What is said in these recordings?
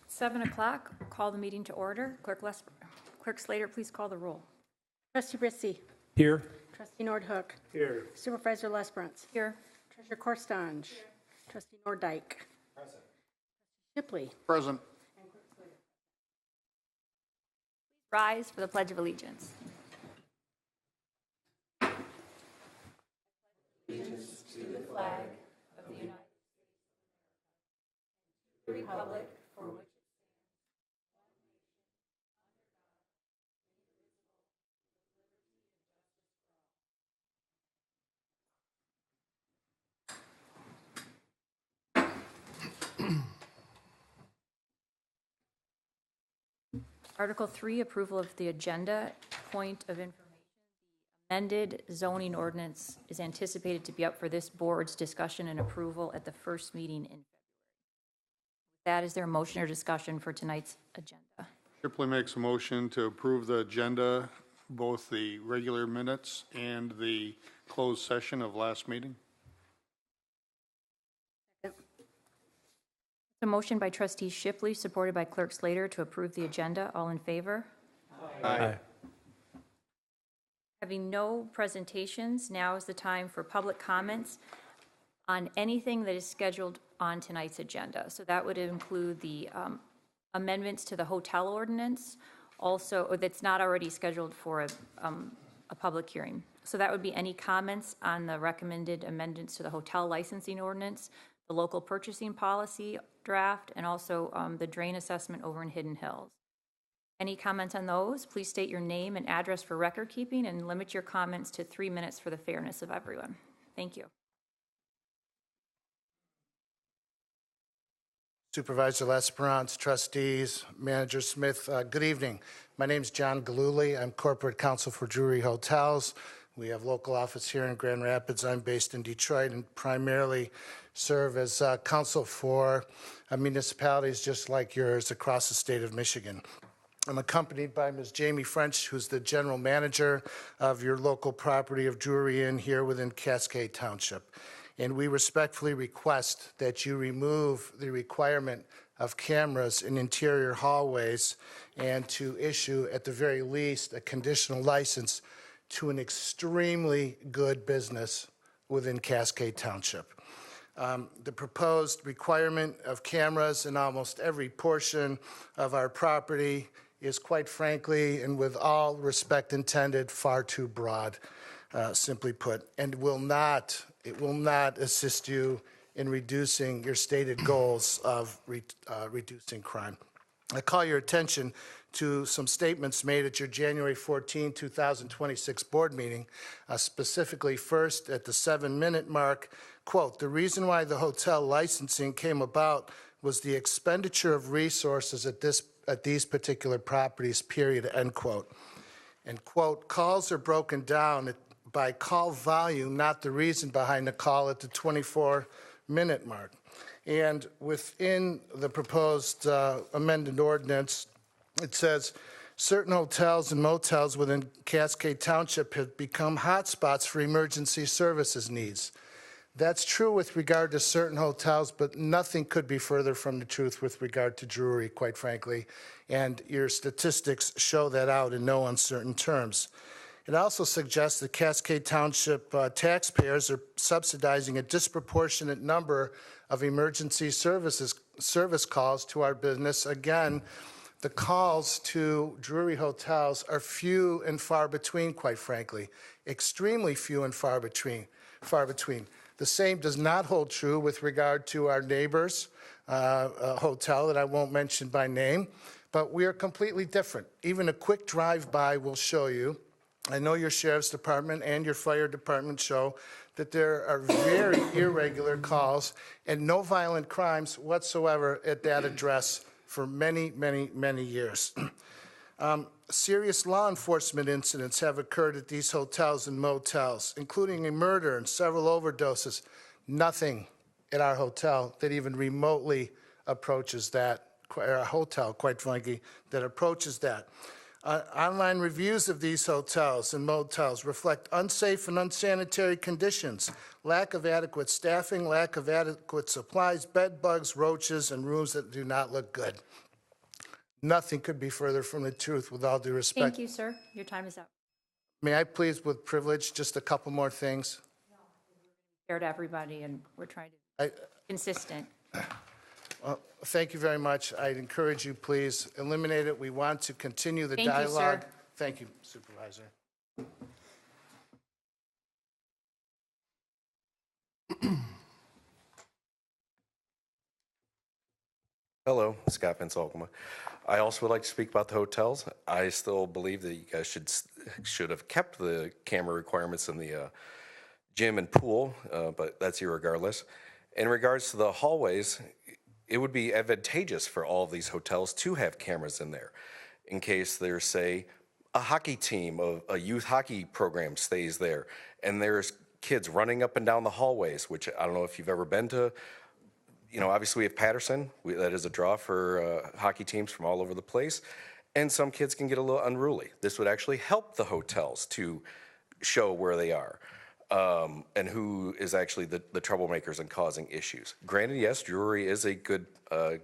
Seven o'clock, call the meeting to order. Clerk Slater, please call the roll. Trustee Britzy. Here. Trustee Nordhook. Here. Supervisor Lesbrunts. Here. Treasurer Korstange. Trustee Norddyke. Present. Shipley. Present. Rise for the Pledge of Allegiance. Allegiance to the flag of the United States of America, the republic for which Article 3, approval of the agenda. Point of information, the amended zoning ordinance is anticipated to be up for this board's discussion and approval at the first meeting in February. With that, is there a motion or discussion for tonight's agenda? Shipley makes a motion to approve the agenda, both the regular minutes and the closed session of last meeting. A motion by Trustee Shipley, supported by Clerk Slater, to approve the agenda. All in favor? Aye. Having no presentations, now is the time for public comments on anything that is scheduled on tonight's agenda. So that would include the amendments to the hotel ordinance, also, or that's not already scheduled for a public hearing. So that would be any comments on the recommended amendments to the hotel licensing ordinance, the local purchasing policy draft, and also the drain assessment over in Hidden Hills. Any comments on those? Please state your name and address for record keeping and limit your comments to 3 minutes for the fairness of everyone. Thank you. Supervisor Lesperance, trustees, Manager Smith, good evening. My name is John Galuli. I'm corporate counsel for Drury Hotels. We have local office here in Grand Rapids. I'm based in Detroit and primarily serve as counsel for municipalities just like yours across the state of Michigan. I'm accompanied by Ms. Jamie French, who's the general manager of your local property of Drury Inn here within Cascade Township. And we respectfully request that you remove the requirement of cameras in interior hallways and to issue, at the very least, a conditional license to an extremely good business within Cascade Township. The proposed requirement of cameras in almost every portion of our property is, quite frankly, and with all respect intended, far too broad, simply put, and it will not assist you in reducing your stated goals of reducing crime. I call your attention to some statements made at your January 14, 2026 board meeting, specifically first at the 7-minute mark. Quote, "The reason why the hotel licensing came about was the expenditure of resources at these particular properties, period," end quote. And quote, "Calls are broken down by call volume, not the reason behind the call at the 24-minute mark." And within the proposed amended ordinance, it says, "Certain hotels and motels within Cascade Township have become hotspots for emergency services needs." That's true with regard to certain hotels, but nothing could be further from the truth with regard to Drury, quite frankly. And your statistics show that out in no uncertain terms. It also suggests that Cascade Township taxpayers are subsidizing a disproportionate number of emergency service calls to our business. Again, the calls to Drury hotels are few and far between, quite frankly, extremely few and far between. The same does not hold true with regard to our neighbors, a hotel that I won't mention by name, but we are completely different. Even a quick drive-by will show you, I know your sheriff's department and your fire department show that there are very irregular calls and no violent crimes whatsoever at that address for many, many, many years. Serious law enforcement incidents have occurred at these hotels and motels, including a murder and several overdoses. Nothing at our hotel that even remotely approaches that, our hotel, quite frankly, that approaches that. Online reviews of these hotels and motels reflect unsafe and unsanitary conditions, lack of adequate staffing, lack of adequate supplies, bed bugs, roaches, and rooms that do not look good. Nothing could be further from the truth, with all due respect. Thank you, sir. Your time is up. May I please, with privilege, just a couple more things? Fair to everybody, and we're trying to be consistent. Thank you very much. I'd encourage you, please, eliminate it. We want to continue the Thank you, dialogue. sir. Thank you, Supervisor. Hello, Scott Pensalkoma. I also would like to speak about the hotels. I still believe that you guys should have kept the camera requirements in the gym and pool, but that's irregardless. In regards to the hallways, it would be advantageous for all of these hotels to have cameras in there in case there's, say, a hockey team, a youth hockey program stays there, and there's kids running up and down the hallways, which I don't know if you've ever been to. You know, obviously we have Patterson, that is a draw for hockey teams from all over the place, and some kids can get a little unruly. This would actually help the hotels to show where they are and who is actually the troublemakers and causing issues. Granted, yes, Drury is a good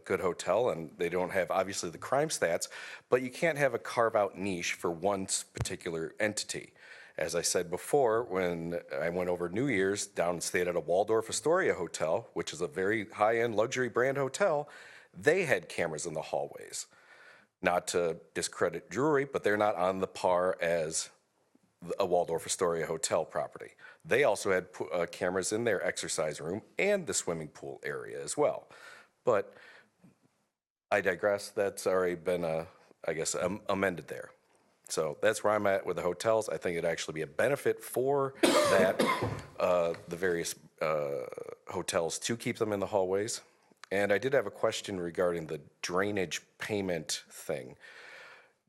hotel, and they don't have, obviously, the crime stats, but you can't have a carve-out niche for one particular entity. As I said before, when I went over New Year's down and stayed at a Waldorf Astoria hotel, which is a very high-end luxury brand hotel, they had cameras in the hallways. Not to discredit Drury, but they're not on the par as a Waldorf Astoria hotel property. They also had cameras in their exercise room and the swimming pool area as well. But I digress. That's already been, amended there. So that's where I'm at with the hotels. I think it'd actually be a benefit for that, the various hotels to keep them in the hallways. And I did have a question regarding the drainage payment thing.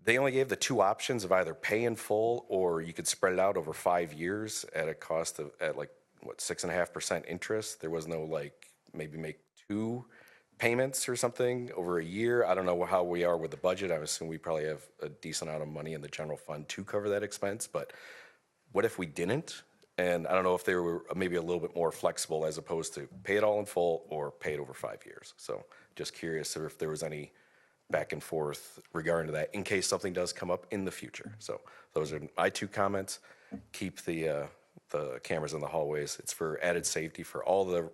They only gave the two options of either pay in full or you could spread it out over 5 years at a cost of, 6.5% interest. There was no maybe make two payments or something over a year. I don't know how we are with the budget. I assume we probably have a decent amount of money in the general fund to cover that expense, but what if we didn't? And I don't know if they were maybe a little bit more flexible as opposed to pay it all in full or pay it over 5 years. So just curious if there was any back and forth regarding to that in case something does come up in the future. So those are my two comments. Keep the cameras in the hallways. It's for added safety for all the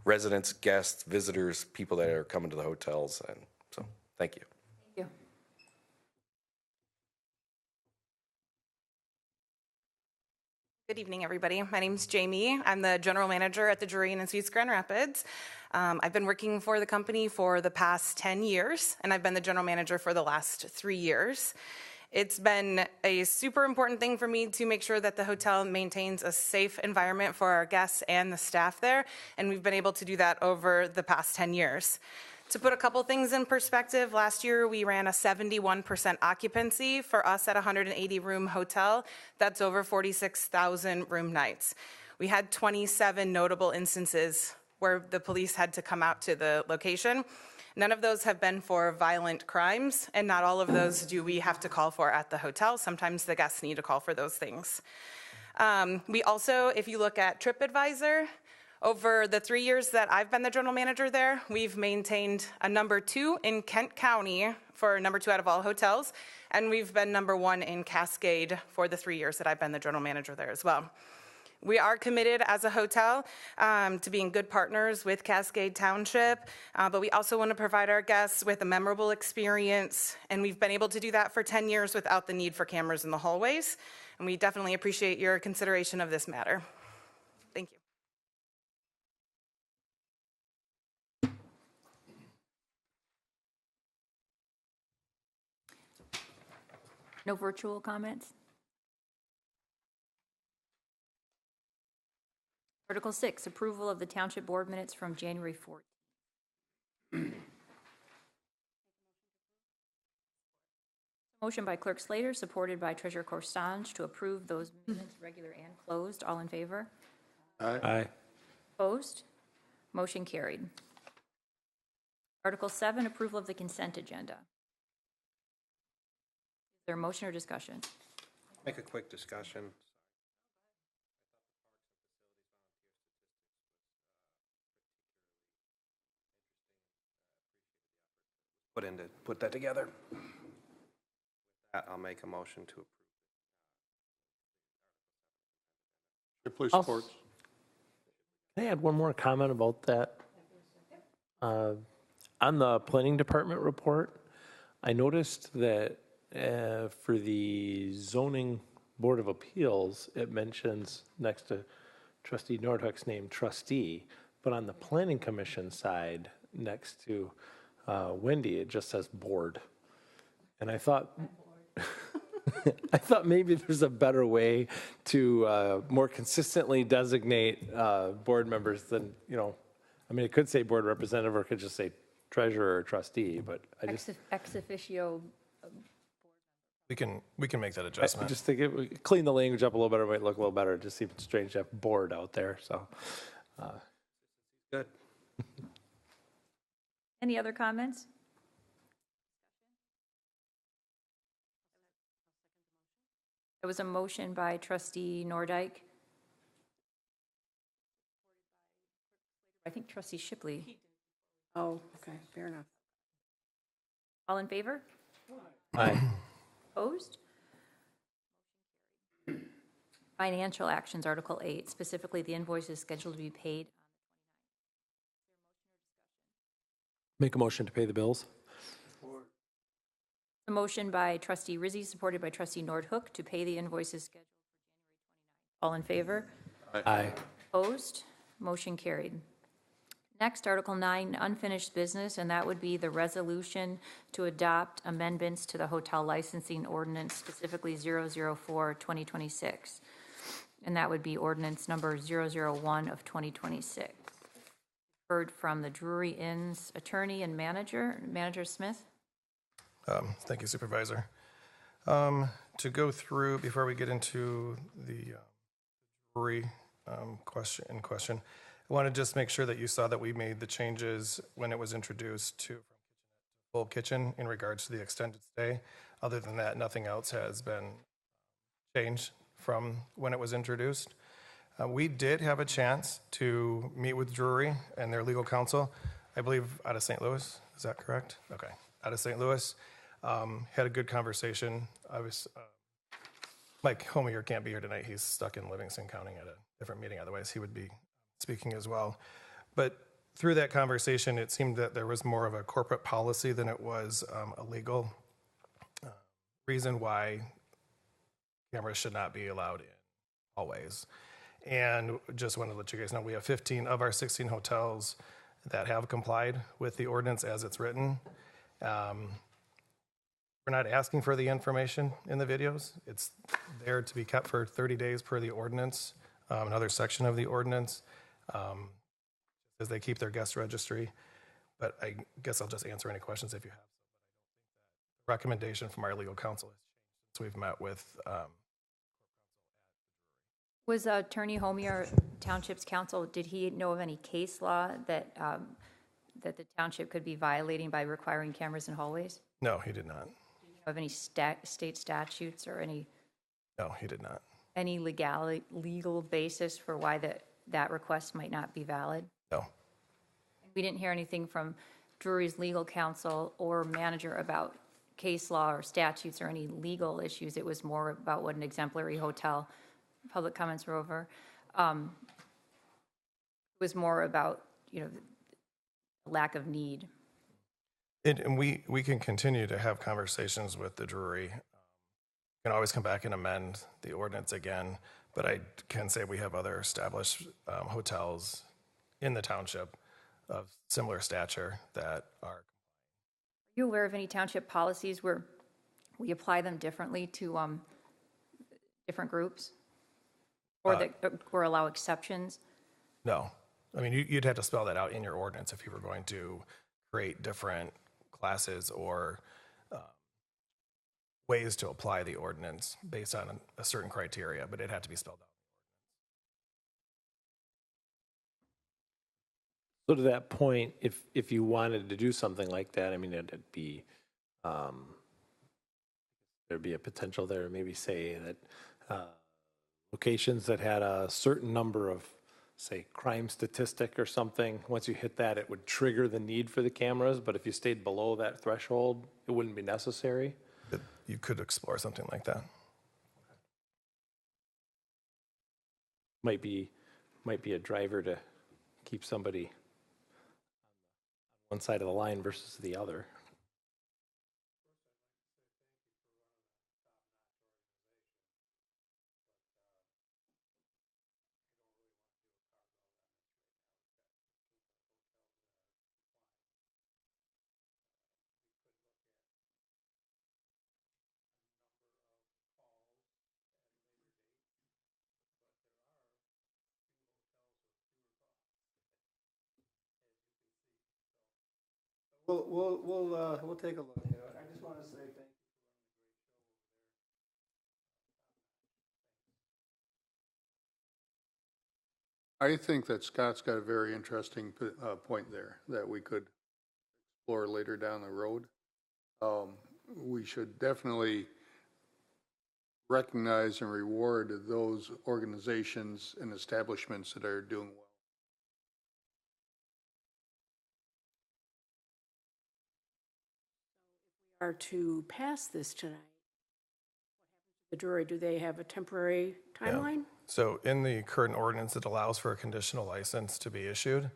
residents, guests, visitors, people that are coming to the hotels. And so, thank you. Thank you. Good evening, everybody. My name's Jamie. I'm the general manager at the Drury Inn & Suites Grand Rapids. I've been working for the company for the past 10 years, and I've been the general manager for the last 3 years. It's been a super important thing for me to make sure that the hotel maintains a safe environment for our guests and the staff there, and we've been able to do that over the past 10 years. To put a couple things in perspective, last year we ran a 71% occupancy for us at a 180-room hotel. That's over 46,000 room nights. We had 27 notable instances where the police had to come out to the location. None of those have been for violent crimes, and not all of those do we have to call for at the hotel. Sometimes the guests need to call for those things. We also, if you look at TripAdvisor, over the 3 years that I've been the general manager there, we've maintained a #2 in Kent County for #2 out of all hotels, and we've been #1 in Cascade for the 3 years that I've been the general manager there as well. We are committed as a hotel to being good partners with Cascade Township, but we also want to provide our guests with a memorable experience, and we've been able to do that for 10 years without the need for cameras in the hallways, and we definitely appreciate your consideration of this matter. Thank you. No virtual comments? Article 6, approval of the Township Board minutes from January 14th. Motion by Clerk Slater, supported by Treasurer Corstange, to approve those minutes, regular and closed. All in favor? Aye. Opposed? Motion carried. Article 7, approval of the consent agenda. Is there a motion or discussion? Make a quick discussion. Put that together. With that, I'll make a motion to approve. Shipley I'll- supports. Can I add one more comment about that? On the planning department report, I noticed that for the zoning board of appeals, it mentions next to trustee Nordhook's name, trustee, but on the planning commission side, next to Wendy, it just says board. And I thought, I thought maybe there's a better way to more consistently designate board members than, you know, I mean, it could say board representative or it could just say treasurer or trustee, but I just, Ex officio, We can make that I adjustment. just think it would clean the language up a little better, might look a little better. It just seems strange to have board out there, so. Good. any other comments? There was a motion by trustee Nordike. I think trustee Shipley. Oh, okay, fair enough. All in favor? Aye. Opposed? Financial actions, Article 8, specifically the invoice is scheduled to be paid. Make a motion to pay the bills? A motion by trustee Rizzi, supported by trustee Nordhook, to pay the invoices scheduled for January 29th. All in favor? Aye. Opposed? Motion carried. Next, Article 9, unfinished business, and that would be the resolution to adopt amendments to the hotel licensing ordinance, specifically 004-2026. And that would be ordinance number 001 of 2026. Heard from the Drury Inn's attorney and manager, Manager Smith. Thank you, Supervisor. To go through, before we get into the jury question, I want to just make sure that you saw that we made the changes when it was introduced to full kitchen in regards to the extended stay. Other than that, nothing else has been changed from when it was introduced. We did have a chance to meet with Drury and their legal counsel, I believe out of St. Louis. Is that correct? Okay, out of St. Louis. Had a good conversation. Mike Homier can't be here tonight. He's stuck in Livingston County at a different meeting. Otherwise, he would be speaking as well. But through that conversation, it seemed that there was more of a corporate policy than it was a legal reason why cameras should not be allowed in hallways. And just wanted to let you guys know, we have 15 of our 16 hotels that have complied with the ordinance as it's written. We're not asking for the information in the videos. It's there to be kept for 30 days per the ordinance, another section of the ordinance, as they keep their guest registry. But I guess I'll just answer any questions if you have. The recommendation from our legal counsel has changed since we've met with Was Attorney Homier Township's counsel, did he know of any case law that, that the township could be violating by requiring cameras in hallways? No, he did not. Of any state statutes or any No, he did not. legal basis for why that request might not be valid? No. We didn't hear anything from Drury's legal counsel or manager about case law or statutes or any legal issues. It was more about what an exemplary hotel, public comments were over. It was more about, lack of need. And we can continue to have conversations with the Drury. We can always come back and amend the ordinance again, but I can say we have other established hotels in the township of similar stature that are. Are you aware of any township policies where we apply them differently to different groups? Or allow exceptions? No. I mean, you'd have to spell that out in your ordinance if you were going to create different classes or ways to apply the ordinance based on a certain criteria, but it had to be spelled out. So to that point, if you wanted to do something like that, I mean, it'd be there'd be a potential there, maybe say that locations that had a certain number of, say, crime statistic or something, once you hit that, it would trigger the need for the cameras, but if you stayed below that threshold, it wouldn't be necessary. You could explore something like that. Might be a driver to keep somebody on one side of the line versus the other. We'll take a look at it. I just want to say thank you. I think that Scott's got a very interesting point there that we could explore later down the road. We should definitely recognize and reward those organizations and establishments that are doing well. Are to pass this tonight, what happens to the jury? Do they have a temporary timeline? So in the current ordinance, it allows for a conditional license to be issued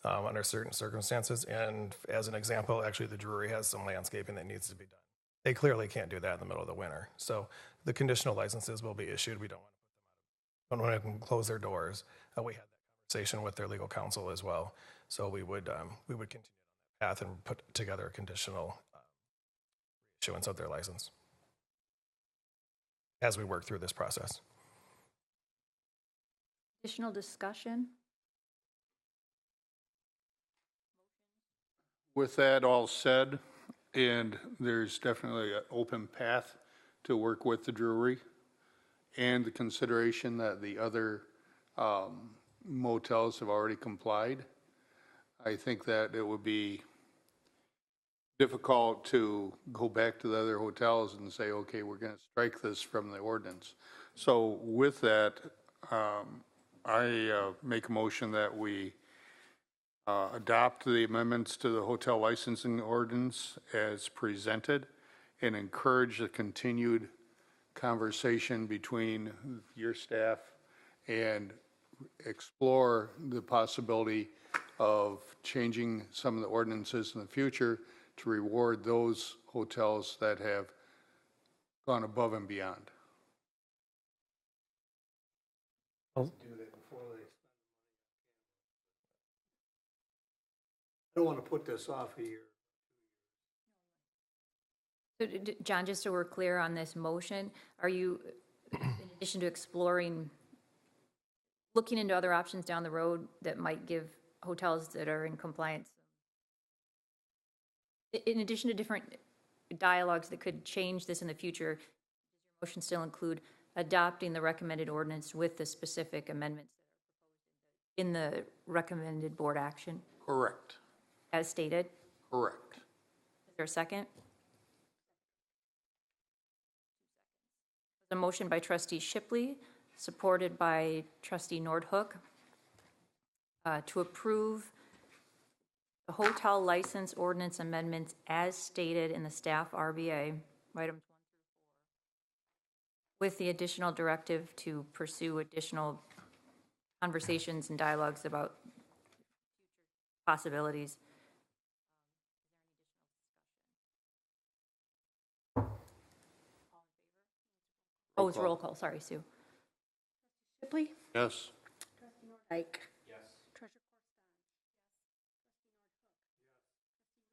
under certain circumstances. And as an example, actually the jury has some landscaping that needs to be done. They clearly can't do that in the middle of the winter. So the conditional licenses will be issued. We don't want to put them out. Don't want to close their doors. We had that conversation with their legal counsel as well. So we would continue on that path and put together a conditional issuance of their license as we work through this process. Additional discussion? With that all said, and there's definitely an open path to work with the jury, and the consideration that the other motels have already complied, I think that it would be difficult to go back to the other hotels and say, okay, we're going to strike this from the ordinance. So with that, I make a motion that we adopt the amendments to the hotel licensing ordinance as presented and encourage the continued conversation between your staff and explore the possibility of changing some of the ordinances in the future to reward those hotels that have gone above and beyond. Do that before they spend money on cameras. I don't want to put this off a year. So, John, just so we're clear on this motion, are you, in addition to exploring, looking into other options down the road that might give hotels that are in compliance, in addition to different dialogues that could change this in the future, does your motion still include adopting the recommended ordinance with the specific amendments in the recommended board action? Correct. As stated? Correct. Is there a second? A motion by trustee Shipley, supported by trustee Nordhook, to approve the hotel license ordinance amendments as stated in the staff RBA, items 1 through 4, with the additional directive to pursue additional conversations and dialogues about possibilities. Oh, it's roll call. Sorry, Sue. Shipley? Yes. Dyke? Yes. Treasurer Corrston?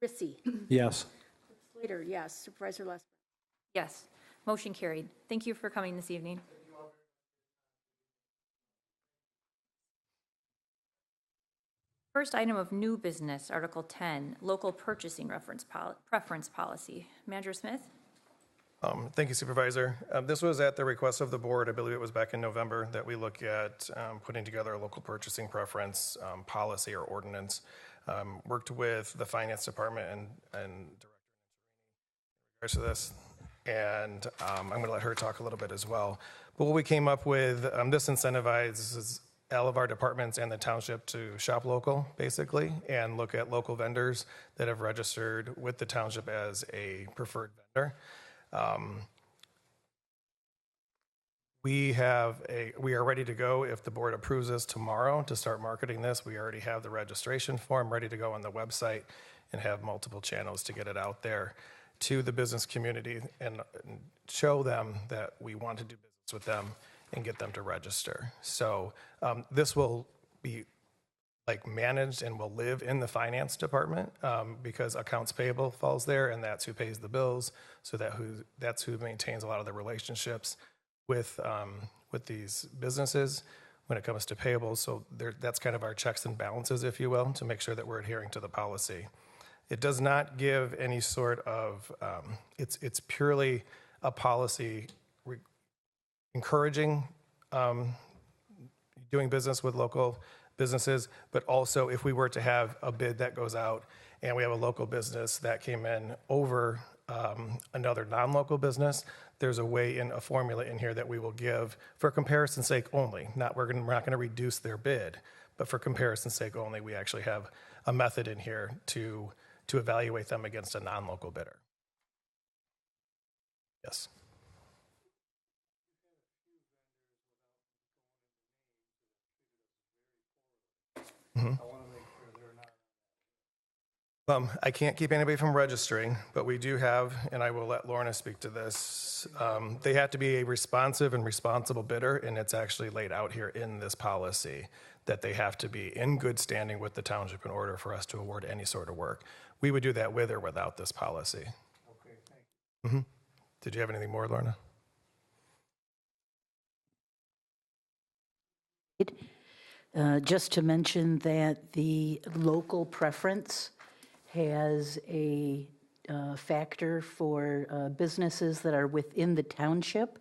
Yes. Trustee Rissy? Yes. Slater, yes. Supervisor Lesper? Yes. Motion carried. Thank you for coming this evening. First item of new business, Article 10, local purchasing preference policy. Manager Smith? Thank you, Supervisor. This was at the request of the board. I believe it was back in November that we look at putting together a local purchasing preference policy or ordinance. Worked with the finance department and director in regards to this. and I'm going to let her talk a little bit as well. But what we came up with, this incentivizes all of our departments and the township to shop local, basically, and look at local vendors that have registered with the township as a preferred vendor. We are ready to go if the board approves us tomorrow to start marketing this. We already have the registration form ready to go on the website and have multiple channels to get it out there to the business community and show them that we want to do business with them and get them to register. So this will be like managed and will live in the finance department because accounts payable falls there, and that's who pays the bills. So that's who maintains a lot of the relationships with these businesses when it comes to payables. So that's kind of our checks and balances, if you will, to make sure that we're adhering to the policy. It does not give any sort of, it's purely a policy encouraging doing business with local businesses, but also if we were to have a bid that goes out and we have a local business that came in over another non-local business, there's a way in a formula in here that we will give for comparison's sake only. We're not going to reduce their bid, but for comparison's sake only, we actually have a method in here to evaluate them against a non-local bidder. Yes. I can't keep anybody from registering, but we do have, and I will let Lorna speak to this, they have to be a responsive and responsible bidder, and it's actually laid out here in this policy that they have to be in good standing with the township in order for us to award any sort of work. We would do that with or without this policy. Okay, thank you. Did you have anything more, Lorna? Just to mention that the local preference has a factor for businesses that are within the township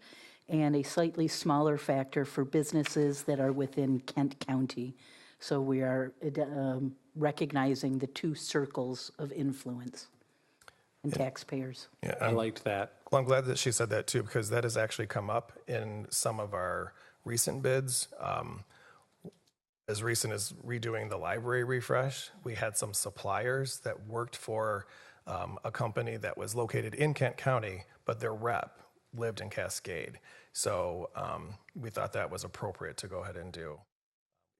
and a slightly smaller factor for businesses that are within Kent County. So we are recognizing the two circles of influence and taxpayers. Yeah, I liked that. Well, I'm glad that she said that too, because that has actually come up in some of our recent bids. As recent as redoing the library refresh, we had some suppliers that worked for a company that was located in Kent County, but their rep lived in Cascade. So we thought that was appropriate to go ahead and do.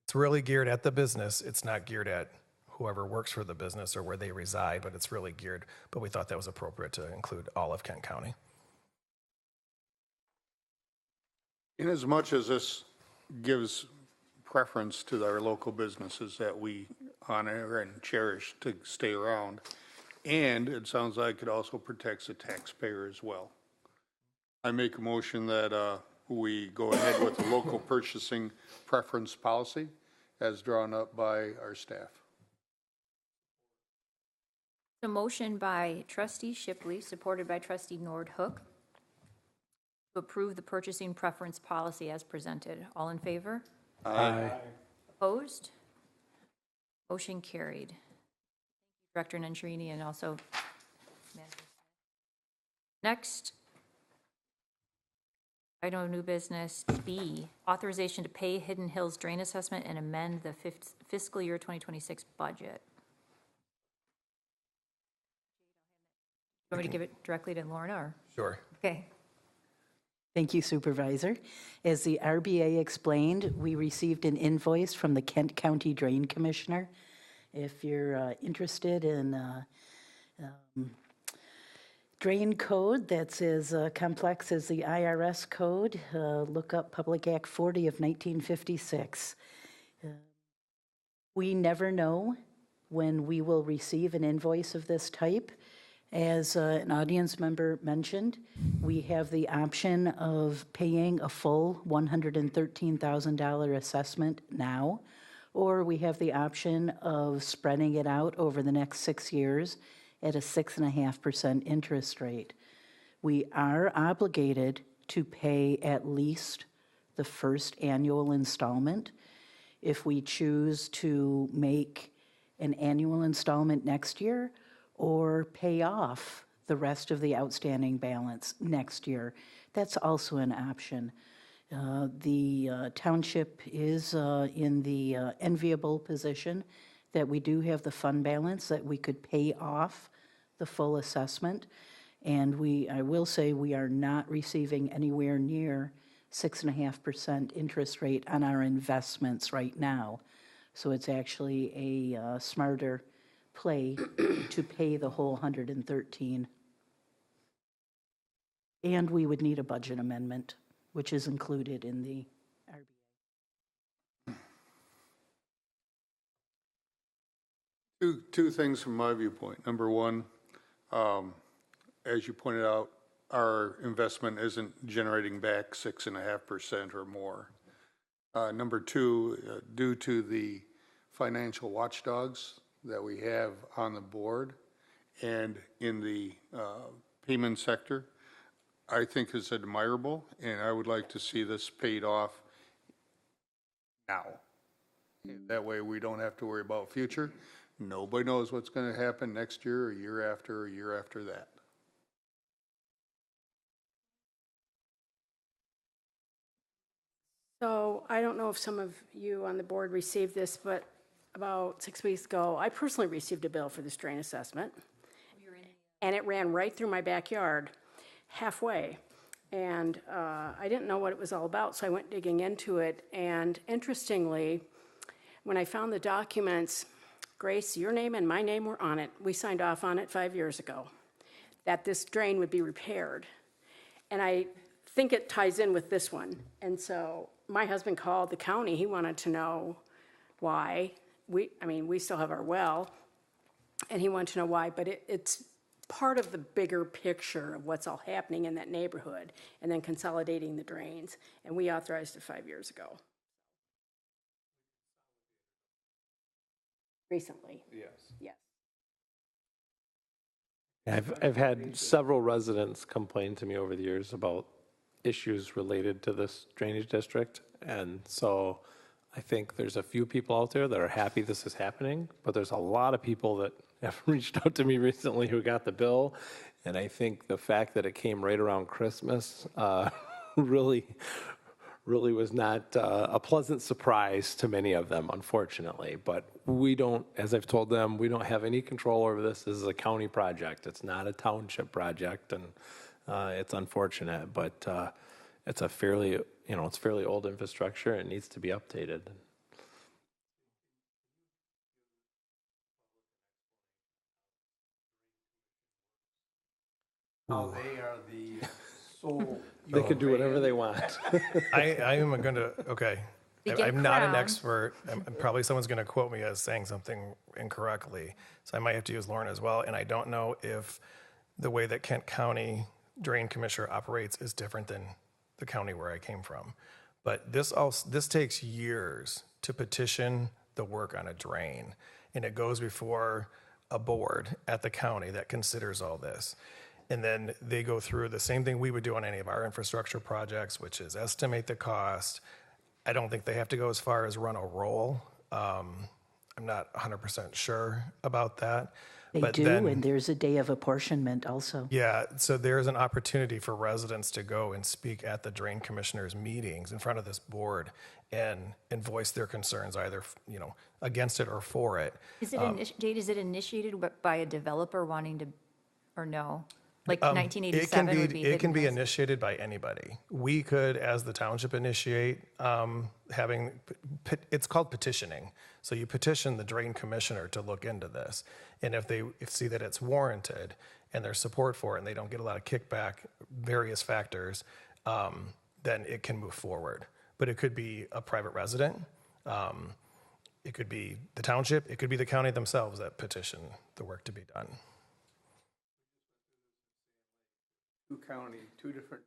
It's really geared at the business. It's not geared at whoever works for the business or where they reside, but it's really geared. But we thought that was appropriate to include all of Kent County. In as much as this gives preference to our local businesses that we honor and cherish to stay around, and it sounds like it also protects the taxpayer as well. I make a motion that we go ahead with the local purchasing preference policy as drawn up by our staff. A motion by trustee Shipley, supported by trustee Nordhook, to approve the purchasing preference policy as presented. All in favor? Aye. Opposed? Motion carried. Director Nancherini and also Manager Smith. Next, item of new business B, authorization to pay Hidden Hills drain assessment and amend the fiscal year 2026 budget. You want me to give it directly to Lorna, or? Sure. Okay. Thank you, Supervisor. As the RBA explained, we received an invoice from the Kent County Drain Commissioner. If you're interested in drain code that's as complex as the IRS code, look up Public Act 40 of 1956. We never know when we will receive an invoice of this type. As an audience member mentioned, we have the option of paying a full $113,000 assessment now, or we have the option of spreading it out over the next 6 years at a 6.5% interest rate. We are obligated to pay at least the first annual installment. If we choose to make an annual installment next year, or pay off the rest of the outstanding balance next year. That's also an option. The township is in the enviable position that we do have the fund balance that we could pay off the full assessment. And I will say we are not receiving anywhere near 6.5% interest rate on our investments right now. So it's actually a smarter play to pay the whole 113. And we would need a budget amendment, which is included in the RBA. Two things from my viewpoint. Number one, as you pointed out, our investment isn't generating back 6.5% or more. Number two, due to the financial watchdogs that we have on the board and in the payment sector, I think is admirable, and I would like to see this paid off now. That way we don't have to worry about future. Nobody knows what's going to happen next year, or year after that. So I don't know if some of you on the board received this, but about 6 weeks ago, I personally received a bill for this drain assessment. And it ran right through my backyard, halfway. And I didn't know what it was all about, so I went digging into it. And interestingly, when I found the documents, Grace, your name and my name were on it. We signed off on it 5 years ago, that this drain would be repaired. And I think it ties in with this one. And so my husband called the county. He wanted to know why. We still have our well, and he wanted to know why, but it's part of the bigger picture of what's all happening in that neighborhood, and then consolidating the drains. And we authorized it 5 years ago. Recently. Yes. Yes. I've had several residents complain to me over the years about issues related to this drainage district. And so I think there's a few people out there that are happy this is happening, but there's a lot of people that have reached out to me recently who got the bill. And I think the fact that it came right around Christmas really was not a pleasant surprise to many of them, unfortunately. But we don't, as I've told them, we don't have any control over this. This is a county project. It's not a township project, and it's unfortunate, but it's a fairly, it's fairly old infrastructure. It needs to be updated. How they are the sole. They can do whatever they want. I am going to, okay. They get I'm not an crowned. expert. Probably someone's going to quote me as saying something incorrectly. So I might have to use Lauren as well. And I don't know if the way that Kent County Drain Commissioner operates is different than the county where I came from. But this takes years to petition the work on a drain. And it goes before a board at the county that considers all this. And then they go through the same thing we would do on any of our infrastructure projects, which is estimate the cost. I don't think they have to go as far as run a roll. I'm not 100% sure about that. They But do, then, and there's a day of apportionment also. yeah, so there's an opportunity for residents to go and speak at the drain commissioners' meetings in front of this board and voice their concerns, either against it or for it. Is it, Jade, is it initiated by a developer wanting to, or no? Like 1987 would be It can be hidden as- initiated by anybody. We could, as the township, initiate it's called petitioning. So you petition the drain commissioner to look into this. And if they see that it's warranted and there's support for it and they don't get a lot of kickback, various factors, then it can move forward. But it could be a private resident. It could be the township. It could be the county themselves that petition the work to be done. Two different.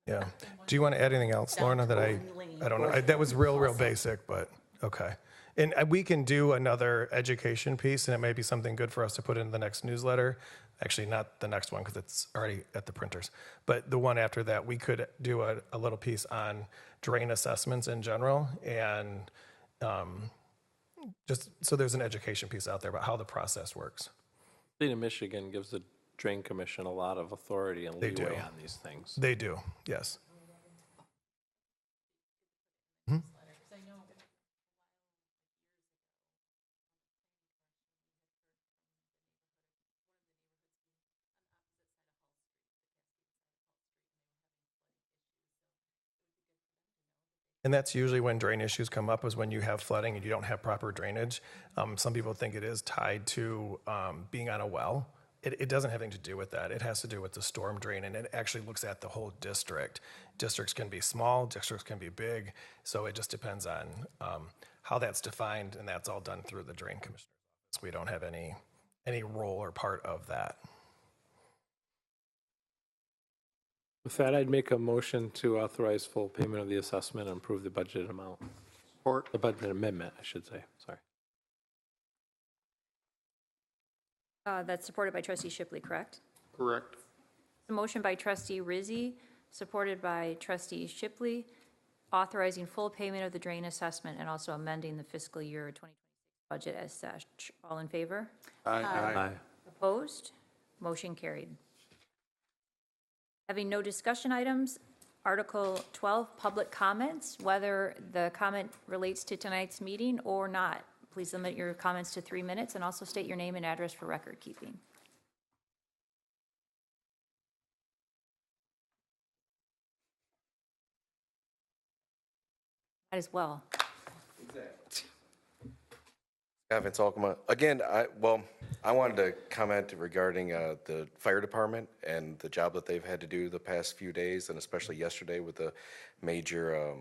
Yeah. Do you want to add anything else, Lorna, that I don't know? That was real basic, but okay. And we can do another education piece, and it may be something good for us to put in the next newsletter Actually, not the next one because it's already at the printers. But the one after that, we could do a little piece on drain assessments in general, and just so there's an education piece out there about how the process works. State of Michigan gives the Drain Commission a lot of authority and They do. leeway on these things. They do, yes. And that's usually when drain issues come up, is when you have flooding and you don't have proper drainage. Some people think it is tied to being on a well. It doesn't have anything to do with that. It has to do with the storm drain, and it actually looks at the whole district. Districts can be small, districts can be big, so it just depends on how that's defined, and that's all done through the Drain Commissioner's office. We don't have any role or part of that. With that, I'd make a motion to authorize full payment of the assessment and approve the budget amount. Support. The budget amendment, I should say, sorry. That's supported by trustee Shipley, correct? Correct. A motion by trustee Rizzi, supported by trustee Shipley, authorizing full payment of the drain assessment and also amending the fiscal year 2026 budget as such. All in favor? Aye. Opposed? Motion carried. Having no discussion items, Article 12, public comments, whether the comment relates to tonight's meeting or not. Please limit your comments to 3 minutes and also state your name and address for record keeping. Might as well. Vince Alkema. Again, I wanted to comment regarding the fire department and the job that they've had to do the past few days, and especially yesterday with the major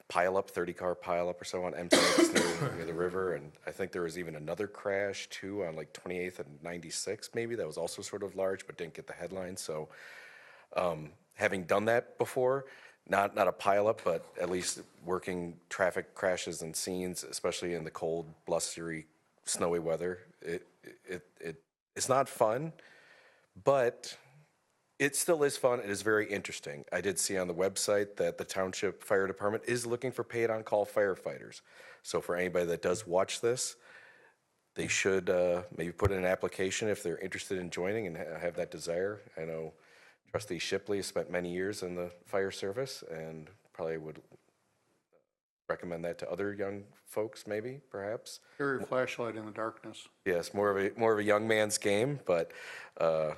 pile-up, 30-car pile-up or so on M6 near the river. And I think there was even another crash, too, on like 28th and 96, maybe, that was also sort of large but didn't get the headlines. So having done that before, not a pile-up, but at least working traffic crashes and scenes, especially in the cold, blustery, snowy weather. It's not fun, but it still is fun. It is very interesting. I did see on the website that the Township Fire Department is looking for paid on-call firefighters. So for anybody that does watch this, they should maybe put in an application if they're interested in joining and have that desire. I know Trustee Shipley spent many years in the fire service and probably would recommend that to other young folks, maybe, perhaps. Carry a flashlight in the darkness. Yes, more of a young man's game, but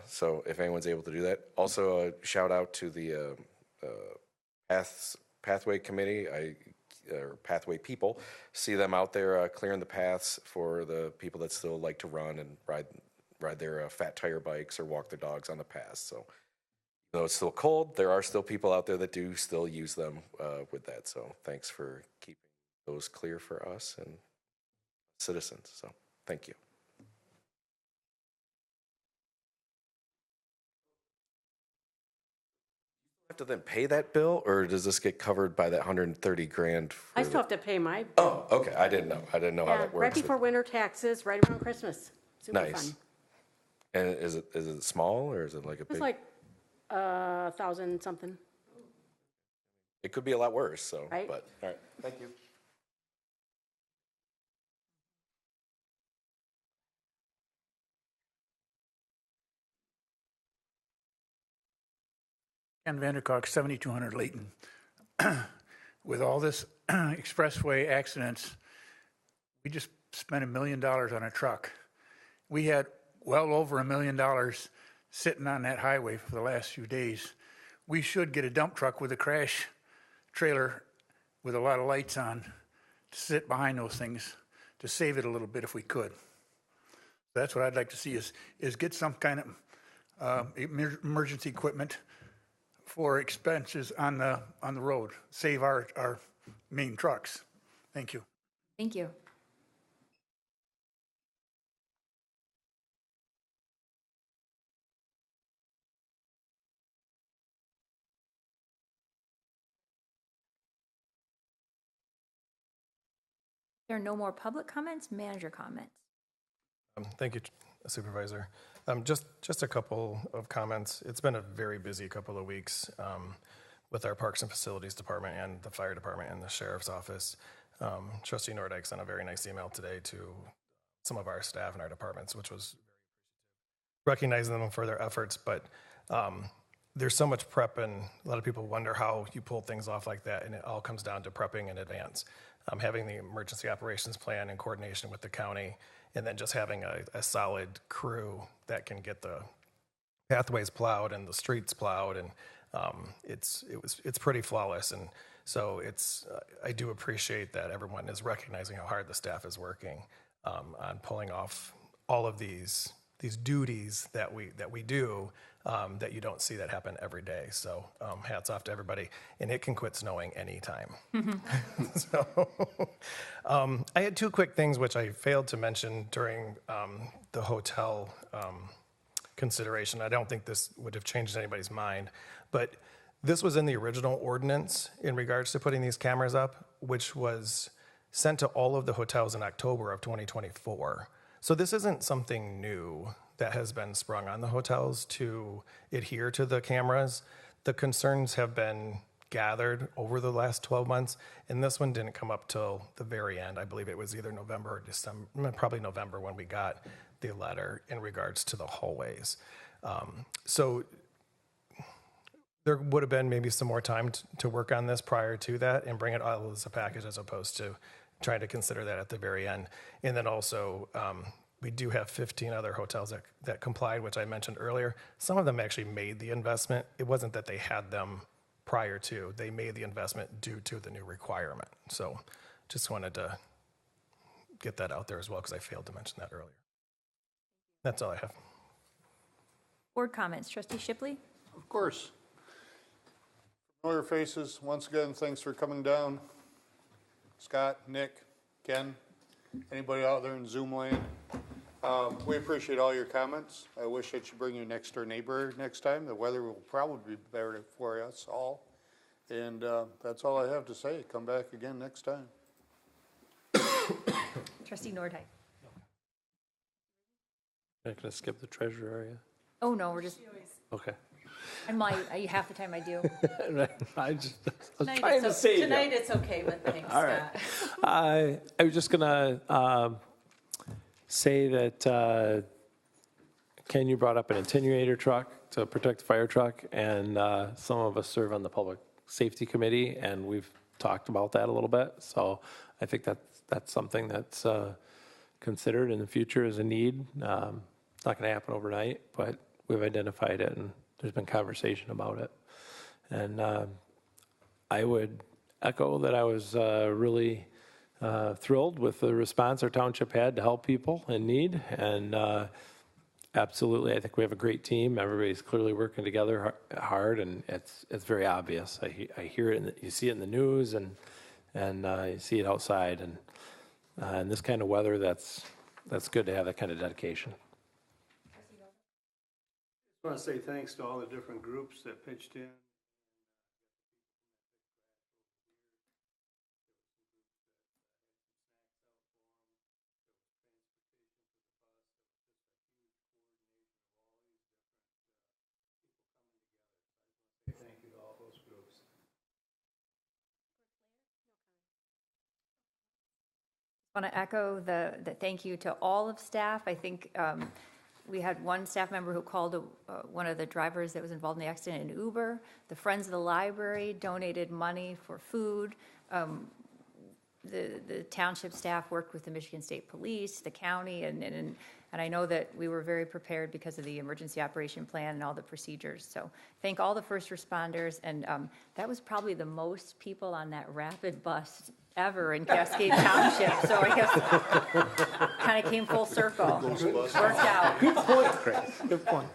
so if anyone's able to do that. Also, a shout out to the Pathway Committee, or Pathway people. See them out there clearing the paths for the people that still like to run and ride their fat tire bikes or walk their dogs on the paths. So, though it's still cold, there are still people out there that do still use them with that. So thanks for keeping those clear for us and citizens. So thank you. Have to then pay that bill, or does this get covered by that $130,000? I still have to pay my bill. Oh, okay. I didn't know how that works. Right before winter taxes, right around Christmas. Super Nice. fun. And is it small, or is it like a big? It's like 1,000 something. It could be a lot worse. So, Right. But all right. Thank you. Ken Vandercock, 7200 Layton. With all this expressway accidents, we just spent $1 million on a truck. We had well over $1 million sitting on that highway for the last few days. We should get a dump truck with a crash trailer with a lot of lights on to sit behind those things to save it a little bit if we could. That's what I'd like to see is get some kind of emergency equipment for expenses on the road. Save our main trucks. Thank you. Thank you. There are no more public comments, manager comments. Thank you, Supervisor. Just a couple of comments. It's been a very busy couple of weeks with our Parks and Facilities Department and the Fire Department and the Sheriff's Office. Trustee Nordyke sent a very nice email today to some of our staff in our departments, which was recognizing them for their efforts. But there's so much prep, and a lot of people wonder how you pull things off like that, and it all comes down to prepping in advance. Having the emergency operations plan in coordination with the county, and then just having a solid crew that can get the pathways plowed and the streets plowed, and it's pretty flawless. And so I do appreciate that everyone is recognizing how hard the staff is working on pulling off all of these duties that we do, that you don't see that happen every day. So hats off to everybody. And it can quit snowing anytime. So I had two quick things which I failed to mention during the hotel consideration. I don't think this would have changed anybody's mind, but this was in the original ordinance in regards to putting these cameras up, which was sent to all of the hotels in October of 2024. So this isn't something new that has been sprung on the hotels to adhere to the cameras. The concerns have been gathered over the last 12 months, and this one didn't come up till the very end. I believe it was either November or December, probably November, when we got the letter in regards to the hallways. So there would have been maybe some more time to work on this prior to that and bring it all as a package, as opposed to trying to consider that at the very end. And then also, we do have 15 other hotels that complied, which I mentioned earlier. Some of them actually made the investment. It wasn't that they had them prior to. They made the investment due to the new requirement. So just wanted to get that out there as well, because I failed to mention that earlier. That's all I have. Board comments. Trustee Shipley? Of course. Familiar faces, once again, thanks for coming down. Scott, Nick, Ken, anybody out there in Zoom land. We appreciate all your comments. I wish that you bring your next door neighbor next time. The weather will probably be better for us all. And that's all I have to say. Come back again next time. Trustee Nordheim? Not going to skip the treasurer, are you? Oh, no, we're just, Okay. I might, half the time I do. I was trying to save you. Tonight it's okay with me, All right. I was just going to say that, Ken, you brought up an attenuator truck to protect the fire truck, and some of us serve on the Public Safety Committee, and we've talked about that a little bit. So I think that's something that's considered in the future as a need. It's not going to happen overnight, but we've identified it, and there's been conversation about it. And I would echo that I was really thrilled with the response our township had to help people in need. And absolutely, I think we have a great team. Everybody's clearly working together hard, and it's very obvious. I hear it, you see it in the news, and you see it outside. And in this kind of weather, that's good to have that kind of dedication. I want to say thanks to all the different groups that pitched in. Thank you to all those groups. I want to echo the thank you to all of staff. I think we had one staff member who called one of the drivers that was involved in the accident in Uber. The Friends of the Library donated money for food. The township staff worked with the Michigan State Police, the county, and I know that we were very prepared because of the emergency operation plan and all the procedures. So thank all the first responders, and that was probably the most people on that rapid bus ever in Cascade Township. So I guess kind of came full circle. Worked out. Good point, Chris. Good point.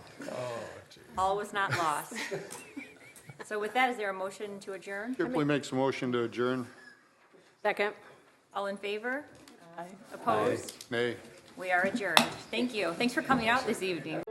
All was not lost. So with that, is there a motion to adjourn? Shipley makes a motion to adjourn. Second. All in favor? Opposed? Nay. We are adjourned. Thank you. Thanks for coming out this evening.